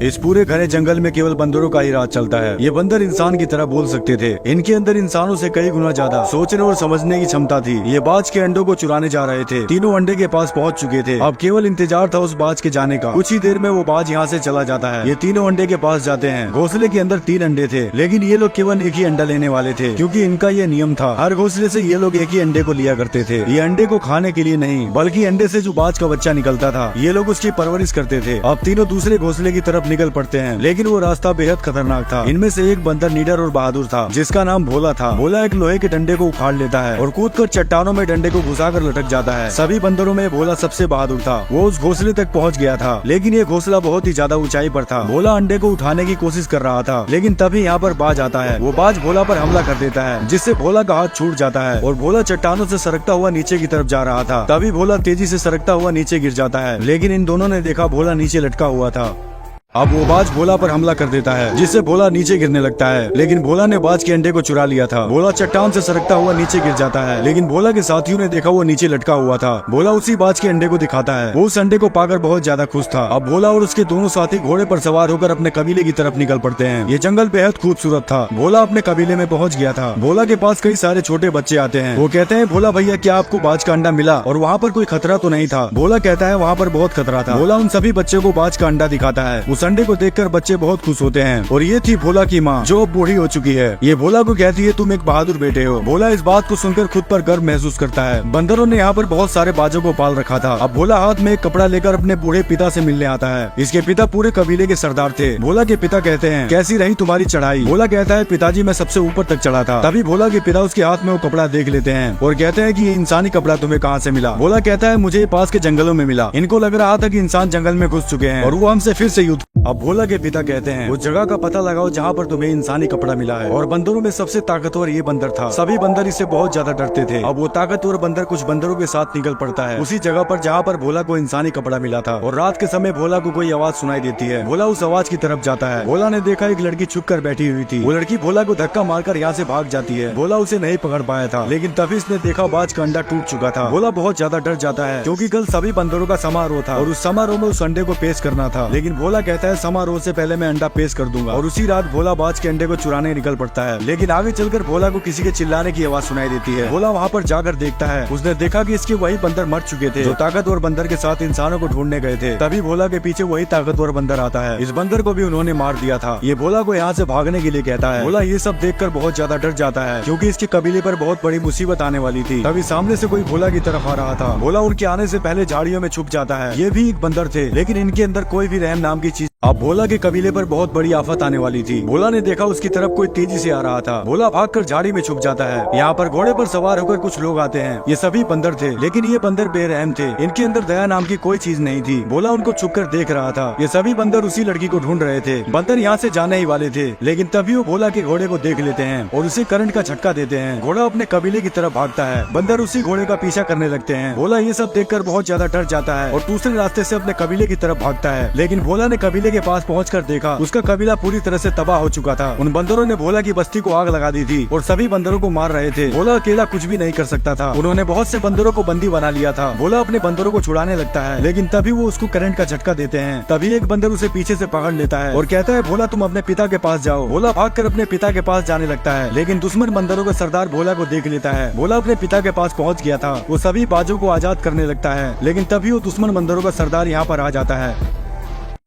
इस पूरे घने जंगल में केवल बंदरों का ही राज चलता है। ये बंदर इंसान की तरह बोल सकते थे। इनके अंदर इंसानों से कई गुना ज्यादा सोचने और समझने की क्षमता थी। ये बाज के अंडों को चुराने जा रहे थे। तीनों अंडे के पास पहुंच चुके थे। अब केवल इंतजार था उस बाज के जाने का। कुछ ही देर में वो बाज यहाँ से चला जाता है। ये तीनों अंडे के पास जाते हैं। घोंसले के अंदर 3 अंडे थे, लेकिन ये लोग केवल एक ही अंडा लेने वाले थे, क्योंकि इनका ये नियम था। हर घोंसले से ये लोग एक ही अंडे को लिया करते थे। ये अंडे को खाने के लिए नहीं, बल्कि अंडे से जो बाज का बच्चा निकलता था, ये लोग उसकी परवरिश करते थे। अब तीनों दूसरे घोंसले की तरफ निकल पड़ते हैं, लेकिन वो रास्ता बेहद खतरनाक था। इनमें से एक बंदर निडर और बहादुर था, जिसका नाम भोला था। भोला एक लोहे के डंडे को उखाड़ लेता है और कूदकर चट्टानों में डंडे को घुसाकर लटक जाता है। सभी बंदरों में भोला सबसे बहादुर था। वो उस घोंसले तक पहुंच गया था, लेकिन ये घोंसला बहुत ही ज्यादा ऊंचाई पर था। भोला अंडे को उठाने की कोशिश कर रहा था, लेकिन तभी यहाँ पर बाज आता है। वो बाज भोला पर हमला कर देता है, जिससे भोला का हाथ छूट जाता है और भोला चट्टानों से सरकता हुआ नीचे की तरफ जा रहा था। तभी भोला तेजी से सरकता हुआ नीचे गिर जाता है, लेकिन इन दोनों ने देखा भोला नीचे लटका हुआ था। अब वो बाज भोला पर हमला कर देता है, जिससे भोला नीचे गिरने लगता है, लेकिन भोला ने बाज के अंडे को चुरा लिया था। भोला चट्टान से सरकता हुआ नीचे गिर जाता है, लेकिन भोला के साथियों ने देखा वो नीचे लटका हुआ था। भोला उसी बाज के अंडे को दिखाता है। वो उस अंडे को पाकर बहुत ज्यादा खुश था। अब भोला और उसके दोनों साथी घोड़े पर सवार होकर अपने कबीले की तरफ निकल पड़ते हैं। ये जंगल बेहद खूबसूरत था। भोला अपने कबीले में पहुँच गया था। भोला के पास कई सारे छोटे बच्चे आते हैं। वो कहते हैं, भोला भैया, क्या आपको बाज का अंडा मिला और वहाँ पर कोई खतरा तो नहीं था? भोला कहता है, वहाँ पर बहुत खतरा था। भोला उन सभी बच्चों को बाज का अंडा दिखाता है। उस अंडे को देखकर बच्चे बहुत खुश होते हैं। और ये थी भोला की माँ, जो अब बूढ़ी हो चुकी है। ये भोला को कहती है, तुम एक बहादुर बेटे हो। भोला इस बात को सुनकर खुद पर गर्व महसूस करता है। बंदरों ने यहाँ पर बहुत सारे बाजों को पाल रखा था। अब भोला हाथ में एक कपड़ा लेकर अपने बूढ़े पिता से मिलने आता है। इसके पिता पूरे कबीले के सरदार थे। भोला के पिता कहते हैं, कैसी रही तुम्हारी चढ़ाई? भोला कहता है, पिताजी मैं सबसे ऊपर तक चढ़ा था। तभी भोला के पिता उसके हाथ में वो कपड़ा देख लेते हैं और कहते हैं कि ये इंसानी कपड़ा तुम्हें कहाँ से मिला? भोला कहता है, मुझे पास के जंगलों में मिला। इनको लग रहा था कि इंसान जंगल में घुस चुके हैं और वो हमसे फिर से युद्ध। अब भोला के पिता कहते हैं, उस जगह का पता लगाओ जहाँ पर तुम्हें इंसानी कपड़ा मिला है। और बंदरों में सबसे ताकतवर ये बंदर था। सभी बंदर इससे बहुत ज्यादा डरते थे। अब वो ताकतवर बंदर कुछ बंदरों के साथ निकल पड़ता है उसी जगह पर जहाँ पर भोला को इंसानी कपड़ा मिला था। और रात के समय भोला को कोई आवाज सुनाई देती है। भोला उस आवाज की तरफ जाता है। भोला ने देखा एक लड़की छुप कर बैठी हुई थी। वो लड़की भोला को धक्का मारकर यहाँ से भाग जाती है। भोला उसे नहीं पकड़ पाया था, लेकिन तभी इसने देखा बाज का अंडा टूट चुका था। भोला बहुत ज्यादा डर जाता है, क्योंकि कल सभी बंदरों का समारोह था और उस समारोह में उस अंडे को पेश करना था। लेकिन भोला कहता है, समारोह से पहले मैं अंडा पेश कर दूंगा। और उसी रात भोला बाज के अंडे को चुराने निकल पड़ता है। लेकिन आगे चलकर भोला को किसी के चिल्लाने की आवाज सुनाई देती है। भोला वहाँ पर जाकर देखता है। उसने देखा कि इसके वही बंदर मर चुके थे, जो ताकतवर बंदर के साथ इंसानों को ढूंढने गए थे। तभी भोला के पीछे वही ताकतवर बंदर आता है। इस बंदर को भी उन्होंने मार दिया था। ये भोला को यहाँ से भागने के लिए कहता है। भोला ये सब देखकर बहुत ज्यादा डर जाता है, क्योंकि इसके कबीले पर बहुत बड़ी मुसीबत आने वाली थी। तभी सामने से कोई भोला की तरफ आ रहा था। भोला उनके आने से पहले झाड़ियों में छुप जाता है। ये भी एक बंदर थे, लेकिन इनके अंदर कोई भी रहम नाम की चीज। अब भोला के कबीले पर बहुत बड़ी आफत आने वाली थी। भोला ने देखा उसकी तरफ कोई तेजी से आ रहा था। भोला भागकर झाड़ी में छुप जाता है। यहाँ पर घोड़े पर सवार होकर कुछ लोग आते हैं। ये सभी बंदर थे, लेकिन ये बंदर बेरहम थे। इनके अंदर दया नाम की कोई चीज नहीं थी। भोला उनको छुपकर देख रहा था। ये सभी बंदर उसी लड़की को ढूंढ रहे थे। बंदर यहाँ से जाने ही वाले थे, लेकिन तभी वो भोला के घोड़े को देख लेते हैं और उसे करंट का झटका देते हैं। घोड़ा अपने कबीले की तरफ भागता है। बंदर उसी घोड़े का पीछा करने लगते हैं। भोला ये सब देखकर बहुत ज्यादा डर जाता है और दूसरे रास्ते से अपने कबीले की तरफ भागता है। लेकिन भोला ने कबीले के पास पहुंचकर देखा, उसका कबीला पूरी तरह से तबाह हो चुका था। उन बंदरों ने भोला की बस्ती को आग लगा दी थी और सभी बंदरों को मार रहे थे। भोला अकेला कुछ भी नहीं कर सकता था। उन्होंने बहुत से बंदरों को बंदी बना लिया था। भोला अपने बंदरों को छुड़ाने लगता है, लेकिन तभी वो उसको करंट का झटका देते हैं। तभी एक बंदर उसे पीछे से पकड़ लेता है और कहता है, भोला तुम अपने पिता के पास जाओ। भोला भागकर अपने पिता के पास जाने लगता है, लेकिन दुश्मन बंदरों का सरदार भोला को देख लेता है। भोला अपने पिता के पास पहुँच गया था। वो सभी बाजों को आजाद करने लगता है, लेकिन तभी वो दुश्मन बंदरों का सरदार यहाँ पर आ जाता है।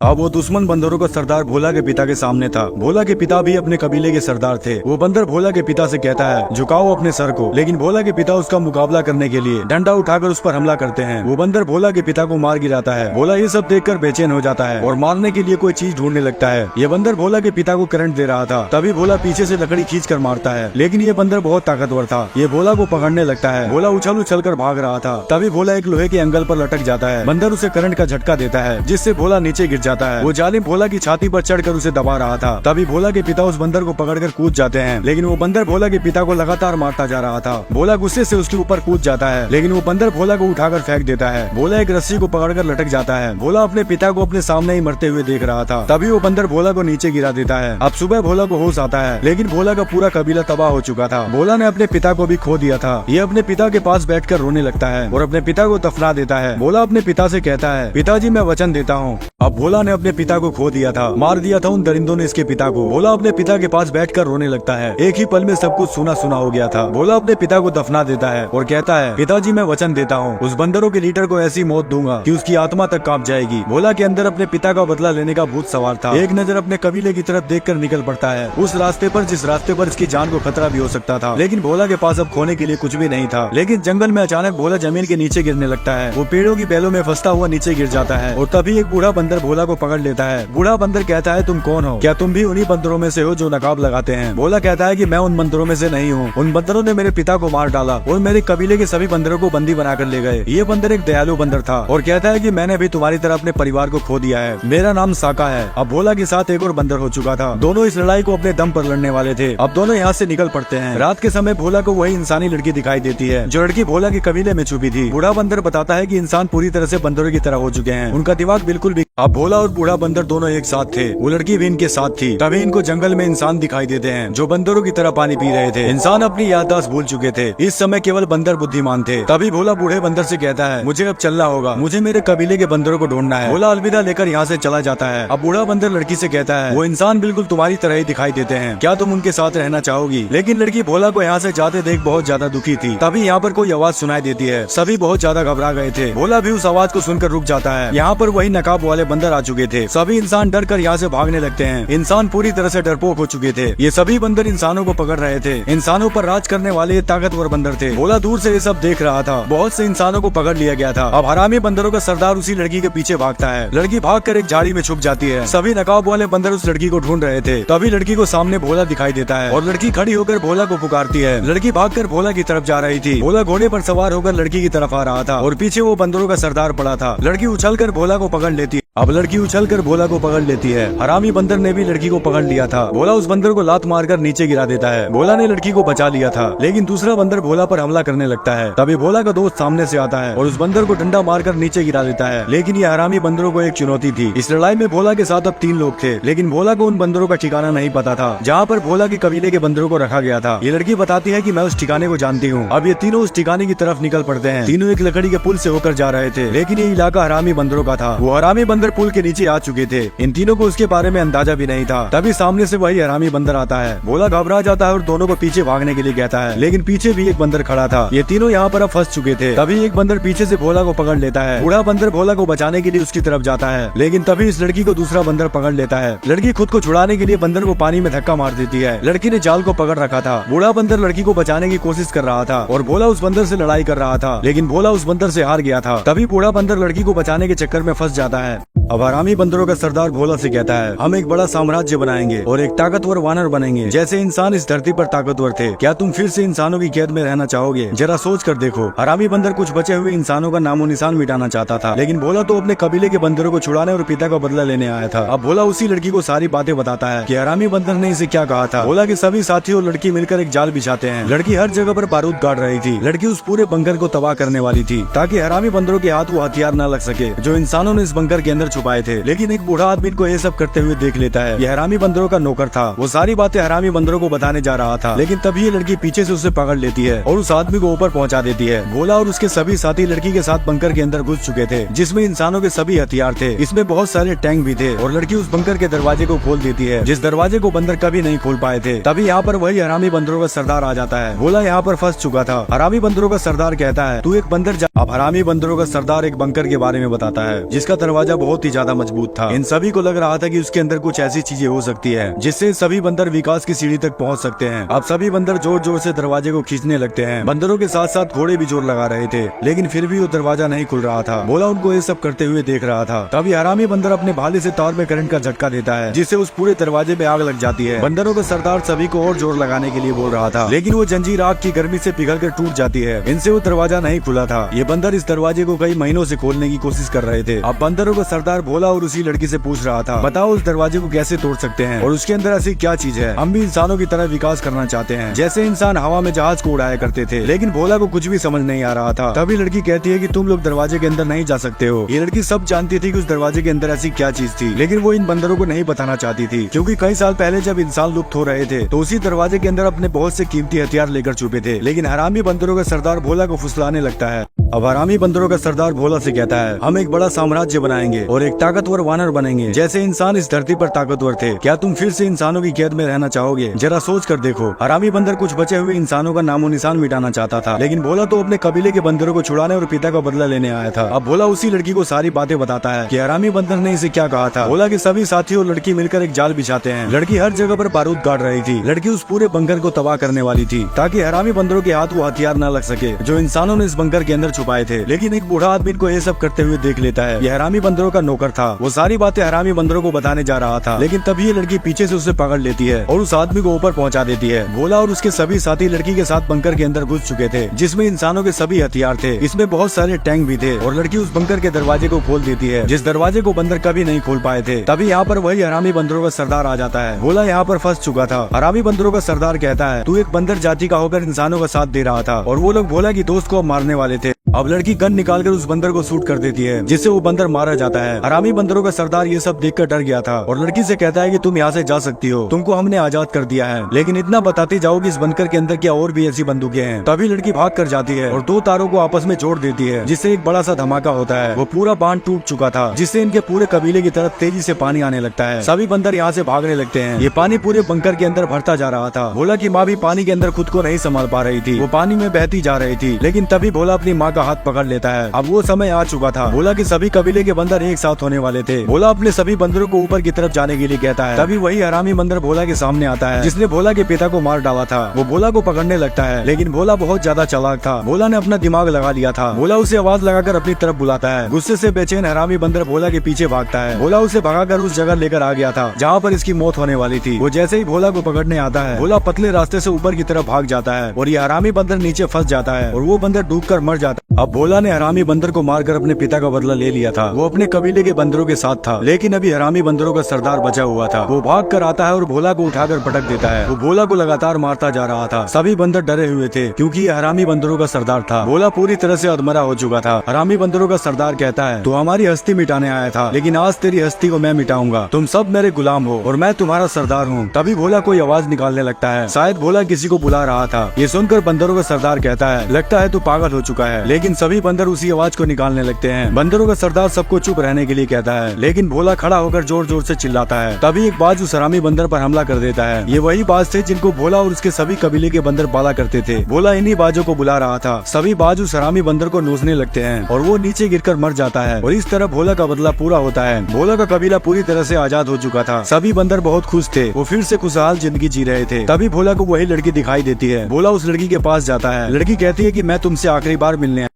अब वो दुश्मन बंदरों का सरदार भोला के पिता के सामने था। भोला के पिता भी अपने कबीले के सरदार थे। वो बंदर भोला के पिता से कहता है, झुकाओ अपने सर को। लेकिन भोला के पिता उसका मुकाबला करने के लिए डंडा उठाकर उस पर हमला करते हैं। वो बंदर भोला के पिता को मार गिराता है। भोला ये सब देखकर बेचैन हो जाता है और मारने के लिए कोई चीज ढूंढने लगता है। ये बंदर भोला के पिता को करंट दे रहा था। तभी भोला पीछे से लकड़ी खींच कर मारता है, लेकिन ये बंदर बहुत ताकतवर था। ये भोला को पकड़ने लगता है। भोला उछल उछल कर भाग रहा था। तभी भोला एक लोहे के एंगल पर लटक जाता है। बंदर उसे करंट का झटका देता है, जिससे भोला नीचे गिर जाता है। वो जालिम भोला की छाती पर चढ़कर उसे दबा रहा था। तभी भोला के पिता उस बंदर को पकड़कर कूद जाते हैं, लेकिन वो बंदर भोला के पिता को लगातार मारता जा रहा था। भोला गुस्से से उसके ऊपर कूद जाता है, लेकिन वो बंदर भोला को उठाकर फेंक देता है। भोला एक रस्सी को पकड़कर लटक जाता है। भोला अपने पिता को अपने सामने ही मरते हुए देख रहा था। तभी वो बंदर भोला को नीचे गिरा देता है। अब सुबह भोला को होश आता है, लेकिन भोला का पूरा कबीला तबाह हो चुका था। भोला ने अपने पिता को भी खो दिया था। ये अपने पिता के पास बैठकर रोने लगता है और अपने पिता को दफना देता है। भोला अपने पिता से कहता है, पिताजी मैं वचन देता हूँ। अब भोला भोला ने अपने पिता को खो दिया था, मार दिया था उन दरिंदों ने इसके पिता को। भोला अपने पिता के पास बैठकर रोने लगता है। एक ही पल में सब कुछ सुना सुना हो गया था। भोला अपने पिता को दफना देता है और कहता है, पिताजी मैं वचन देता हूँ उस बंदरों के लीडर को ऐसी मौत दूंगा कि उसकी आत्मा तक कांप जाएगी। भोला के अंदर अपने पिता का बदला लेने का भूत सवार था। एक नजर अपने कबीले की तरफ देखकर निकल पड़ता है, उस रास्ते पर जिस रास्ते पर इसकी जान को खतरा भी हो सकता था। लेकिन भोला के पास अब खोने के लिए कुछ भी नहीं था। लेकिन जंगल में अचानक भोला जमीन के नीचे गिरने लगता है। वो पेड़ों की बेलों में फंसता हुआ नीचे गिर जाता है और तभी एक बूढ़ा बंदर भोला को पकड़ लेता है। बूढ़ा बंदर कहता है, तुम कौन हो? क्या तुम भी उन्हीं बंदरों में से हो जो नकाब लगाते हैं? भोला कहता है कि मैं उन बंदरों में से नहीं हूँ। उन बंदरों ने मेरे पिता को मार डाला और मेरे कबीले के सभी बंदरों को बंदी बनाकर ले गए। ये बंदर एक दयालु बंदर था और कहता है कि मैंने भी तुम्हारी तरह अपने परिवार को खो दिया है। मेरा नाम साका है। अब भोला के साथ एक और बंदर हो चुका था। दोनों इस लड़ाई को अपने दम पर लड़ने वाले थे। अब दोनों यहाँ से निकल पड़ते हैं। रात के समय भोला को वही इंसानी लड़की दिखाई देती है जो लड़की भोला के कबीले में छुपी थी। बूढ़ा बंदर बताता है कि इंसान पूरी तरह से बंदरों की तरह हो चुके हैं, उनका दिमाग बिल्कुल भी। अब भोला और बूढ़ा बंदर दोनों एक साथ थे। वो लड़की भी इनके साथ थी। तभी इनको जंगल में इंसान दिखाई देते हैं जो बंदरों की तरह पानी पी रहे थे। इंसान अपनी याददाश्त भूल चुके थे। इस समय केवल बंदर बुद्धिमान थे। तभी भोला बूढ़े बंदर से कहता है, मुझे अब चलना होगा, मुझे मेरे कबीले के बंदरों को ढूंढना है। भोला अलविदा लेकर यहाँ से चला जाता है। अब बूढ़ा बंदर लड़की से कहता है, वो इंसान बिल्कुल तुम्हारी तरह ही दिखाई देते हैं, क्या तुम उनके साथ रहना चाहोगी? लेकिन लड़की भोला को यहाँ से जाते देख बहुत ज्यादा दुखी थी। तभी यहाँ पर कोई आवाज सुनाई देती है। सभी बहुत ज्यादा घबरा गए थे। भोला भी उस आवाज को सुनकर रुक जाता है। यहाँ पर वही नकाब वाले बंदर आ चुके थे। सभी इंसान डर कर यहाँ से भागने लगते हैं। इंसान पूरी तरह से डरपोक हो चुके थे। ये सभी बंदर इंसानों को पकड़ रहे थे। इंसानों पर राज करने वाले ये ताकतवर बंदर थे। भोला दूर से ये सब देख रहा था। बहुत से इंसानों को पकड़ लिया गया था। अब हरामी बंदरों का सरदार उसी लड़की के पीछे भागता है। लड़की भागकर एक झाड़ी में छुप जाती है। सभी नकाब वाले बंदर उस लड़की को ढूंढ रहे थे। तभी लड़की को सामने भोला दिखाई देता है और लड़की खड़ी होकर भोला को पुकारती है। लड़की भागकर भोला की तरफ जा रही थी। भोला घोड़े पर सवार होकर लड़की की तरफ आ रहा था और पीछे वो बंदरों का सरदार पड़ा था। लड़की उछलकर भोला को पकड़ लेती है। अब लड़की उछलकर भोला को पकड़ लेती है। हरामी बंदर ने भी लड़की को पकड़ लिया था। भोला उस बंदर को लात मारकर नीचे गिरा देता है। भोला ने लड़की को बचा लिया था, लेकिन दूसरा बंदर भोला पर हमला करने लगता है। तभी भोला का दोस्त सामने से आता है और उस बंदर को डंडा मारकर नीचे गिरा देता है। लेकिन ये हरामी बंदरों को एक चुनौती थी। इस लड़ाई में भोला के साथ अब 3 लोग थे, लेकिन भोला को उन बंदरों का ठिकाना नहीं पता था जहाँ पर भोला के कबीले के बंदरों को रखा गया था। ये लड़की बताती है कि मैं उस ठिकाने को जानती हूँ। अब ये तीनों उस ठिकाने की तरफ निकल पड़ते हैं। तीनों एक लकड़ी के पुल से होकर जा रहे थे, लेकिन ये इलाका हरामी बंदरों का था। वो हरामी बंदर पुल के नीचे आ चुके थे। इन तीनों को उसके बारे में अंदाजा भी नहीं था। तभी सामने से वही हरामी बंदर आता है। भोला घबरा जाता है और दोनों को पीछे भागने के लिए कहता है, लेकिन पीछे भी एक बंदर खड़ा था। ये तीनों यहाँ पर अब फंस चुके थे। तभी एक बंदर पीछे से भोला को पकड़ लेता है। बूढ़ा बंदर भोला को बचाने के लिए उसकी तरफ जाता है, लेकिन तभी इस लड़की को दूसरा बंदर पकड़ लेता है। लड़की खुद को छुड़ाने के लिए बंदर को पानी में धक्का मार देती है। लड़की ने जाल को पकड़ रखा था। बूढ़ा बंदर लड़की को बचाने की कोशिश कर रहा था और भोला उस बंदर से लड़ाई कर रहा था, लेकिन भोला उस बंदर से हार गया था। तभी बूढ़ा बंदर लड़की को बचाने के चक्कर में फंस जाता है। अब हरामी बंदरों का सरदार भोला से कहता है, हम एक बड़ा साम्राज्य बनाएंगे और एक ताकतवर वानर बनेंगे। जैसे इंसान इस धरती पर ताकतवर थे, क्या तुम फिर से इंसानों की कैद में रहना चाहोगे? जरा सोच कर देखो। हरामी बंदर कुछ बचे हुए इंसानों का नामो निशान मिटाना चाहता था, लेकिन भोला तो अपने कबीले के बंदरों को छुड़ाने और पिता का बदला लेने आया था। अब भोला उसी लड़की को सारी बातें बताता है कि हरामी बंदर ने इसे क्या कहा था। भोला के सभी साथी और लड़की मिलकर एक जाल बिछाते हैं। लड़की हर जगह पर बारूद गाड़ रही थी। लड़की उस पूरे बंकर को तबाह करने वाली थी ताकि हरामी बंदरों के हाथ वो हथियार न लग सके जो इंसानों ने इस बंकर के अंदर छुपाए थे। लेकिन एक बूढ़ा आदमी को ये सब करते हुए देख लेता है। ये हरामी बंदरों का नौकर था। वो सारी बातें हरामी बंदरों को बताने जा रहा था, लेकिन तभी ये लड़की पीछे से उसे पकड़ लेती है और उस आदमी को ऊपर पहुंचा देती है। भोला और उसके सभी साथी लड़की के साथ बंकर के अंदर घुस चुके थे, जिसमें इंसानों के सभी हथियार थे। इसमें बहुत सारे टैंक भी थे और लड़की उस बंकर के दरवाजे को खोल देती है, जिस दरवाजे को बंदर कभी नहीं खोल पाए थे। तभी यहाँ पर वही हरामी बंदरों का सरदार आ जाता है। भोला यहाँ पर फंस चुका था। हरामी बंदरों का सरदार कहता है, तू एक बंदर जा। अब हरामी बंदरों का सरदार एक बंकर के बारे में बताता है, जिसका दरवाजा बहुत ही ज्यादा मजबूत था। इन सभी को लग रहा था कि उसके अंदर कुछ ऐसी चीजें हो सकती है जिससे सभी बंदर विकास की सीढ़ी तक पहुंच सकते हैं। अब सभी बंदर जोर जोर से दरवाजे को खींचने लगते हैं। बंदरों के साथ साथ घोड़े भी जोर लगा रहे थे, लेकिन फिर भी वो दरवाजा नहीं खुल रहा था। भोला उनको ये सब करते हुए देख रहा था। तभी हरामी बंदर अपने भाले से तार में करंट का झटका देता है, जिससे उस पूरे दरवाजे में आग लग जाती है। बंदरों का सरदार सभी को और जोर लगाने के लिए बोल रहा था, लेकिन वो जंजीर आग की गर्मी से पिघल कर टूट जाती है। इनसे वो दरवाजा नहीं खुला था। ये बंदर इस दरवाजे को कई महीनों से खोलने की कोशिश कर रहे थे। अब बंदरों का सरदार भोला और उसी लड़की से पूछ रहा था, बताओ उस दरवाजे को कैसे तोड़ सकते हैं और उसके अंदर ऐसी क्या चीज है? हम भी इंसानों की तरह विकास करना चाहते हैं, जैसे इंसान हवा में जहाज को उड़ाया करते थे। लेकिन भोला को कुछ भी समझ नहीं आ रहा था। तभी लड़की कहती है कि तुम लोग दरवाजे के अंदर नहीं जा सकते हो। ये लड़की सब जानती थी कि उस दरवाजे के अंदर ऐसी क्या चीज थी, लेकिन वो इन बंदरों को नहीं बताना चाहती थी, क्योंकि कई साल पहले जब इंसान लुप्त हो रहे थे तो उसी दरवाजे के अंदर अपने बहुत से कीमती हथियार लेकर छुपे थे। लेकिन हरामी बंदरों का सरदार भोला को फुसलाने लगता है। अब हरामी बंदरों का सरदार भोला से कहता है, हम एक बड़ा साम्राज्य बनाएंगे और एक ताकतवर वानर बनेंगे। जैसे इंसान इस धरती पर ताकतवर थे, क्या तुम फिर से इंसानों की कैद में रहना चाहोगे? जरा सोच कर देखो। हरामी बंदर कुछ बचे हुए इंसानों का नामो निशान मिटाना चाहता था, लेकिन भोला तो अपने कबीले के बंदरों को छुड़ाने और पिता का बदला लेने आया था। अब भोला उसी लड़की को सारी बातें बताता है कि हरामी बंदर ने इसे क्या कहा था। भोला के सभी साथी और लड़की मिलकर एक जाल बिछाते हैं। लड़की हर जगह पर बारूद गाड़ रही थी। लड़की उस पूरे बंकर को तबाह करने वाली थी, ताकि हरामी बंदरों के हाथ वो हथियार न लग सके जो इंसानों ने इस बंकर के अंदर छुपाए थे। लेकिन एक बूढ़ा आदमी को ये सब करते हुए देख लेता है। यह हरामी बंदरों का नौकर था। वो सारी बातें हरामी बंदरों को बताने जा रहा था, लेकिन तभी ये लड़की पीछे से उसे पकड़ लेती है और उस आदमी को ऊपर पहुंचा देती है। भोला और उसके सभी साथी लड़की के साथ बंकर के अंदर घुस चुके थे, जिसमें इंसानों के सभी हथियार थे। इसमें बहुत सारे टैंक भी थे और लड़की उस बंकर के दरवाजे को खोल देती है, जिस दरवाजे को बंदर कभी नहीं खोल पाए थे। तभी यहाँ पर वही हरामी बंदरों का सरदार आ जाता है। भोला यहाँ पर फंस चुका था। हरामी बंदरों का सरदार कहता है, तू एक बंदर जाति का होकर इंसानों का साथ दे रहा था और वो लोग भोला की दोस्त को मारने वाले थे। अब लड़की गन निकालकर उस बंदर को शूट कर देती है, जिससे वो बंदर मारा जाता है। हरामी बंदरों का सरदार ये सब देखकर डर गया था और लड़की से कहता है कि तुम यहाँ से जा सकती हो, तुमको हमने आजाद कर दिया है, लेकिन इतना बताते जाओ कि इस बंकर के अंदर क्या और भी ऐसी बंदूकें हैं। तभी लड़की भाग कर जाती है और दो तारों को आपस में जोड़ देती है, जिससे एक बड़ा सा धमाका होता है। वो पूरा बांध टूट चुका था, जिससे इनके पूरे कबीले की तरफ तेजी से पानी आने लगता है। सभी बंदर यहाँ से भागने लगते हैं। ये पानी पूरे बंकर के अंदर भरता जा रहा था। भोला की माँ भी पानी के अंदर खुद को नहीं संभाल पा रही थी, वो पानी में बहती जा रही थी। लेकिन तभी भोला अपनी माँ का हाथ पकड़ लेता है। अब वो समय आ चुका था। भोला के सभी कबीले के बंदर एक साथ होने वाले थे। भोला अपने सभी बंदरों को ऊपर की तरफ जाने के लिए कहता है। तभी वही हरामी बंदर भोला के सामने आता है, जिसने भोला के पिता को मार डाला था। वो भोला को पकड़ने लगता है, लेकिन भोला बहुत ज्यादा चालाक था। भोला ने अपना दिमाग लगा लिया था। भोला उसे आवाज लगाकर अपनी तरफ बुलाता है। गुस्से से बेचैन हरामी बंदर भोला के पीछे भागता है। भोला उसे भगाकर उस जगह लेकर आ गया था जहाँ पर इसकी मौत होने वाली थी। वो जैसे ही भोला को पकड़ने आता है, भोला पतले रास्ते से ऊपर की तरफ भाग जाता है और ये हरामी बंदर नीचे फंस जाता है और वो बंदर डूबकर मर जाता है। अब भोला ने हरामी बंदर को मारकर अपने पिता का बदला ले लिया था। वो अपने कबीले के बंदरों के साथ था, लेकिन अभी हरामी बंदरों का सरदार बचा हुआ था। वो भाग कर आता है और भोला को उठाकर पटक देता है। वो भोला को लगातार मारता जा रहा था। सभी बंदर डरे हुए थे, क्योंकि ये हरामी बंदरों का सरदार था। भोला पूरी तरह से अधमरा हो चुका था। हरामी बंदरों का सरदार कहता है, तू हमारी हस्ती मिटाने आया था, लेकिन आज तेरी हस्ती को मैं मिटाऊंगा। तुम सब मेरे गुलाम हो और मैं तुम्हारा सरदार हूँ। तभी भोला कोई आवाज निकालने लगता है। शायद भोला किसी को बुला रहा था। ये सुनकर बंदरों का सरदार कहता है, लगता है तू पागल हो चुका है। लेकिन सभी बंदर उसी आवाज को निकालने लगते हैं। बंदरों का सरदार सबको चुप रहने के लिए कहता है, लेकिन भोला खड़ा होकर जोर जोर से चिल्लाता है। तभी एक बाज उस हरामी बंदर पर हमला कर देता है। ये वही बाज थे जिनको भोला और उसके सभी कबीले के बंदर पाला करते थे। भोला इन्हीं बाजों को बुला रहा था। सभी बाज उस हरामी बंदर को नोचने लगते हैं और वो नीचे गिरकर मर जाता है और इस तरह भोला का बदला पूरा होता है। भोला का कबीला पूरी तरह से आजाद हो चुका था। सभी बंदर बहुत खुश थे। वो फिर से खुशहाल जिंदगी जी रहे थे। तभी भोला को वही लड़की दिखाई देती है। भोला उस लड़की के पास जाता है। लड़की कहती है कि मैं तुमसे आखिरी बार मिलने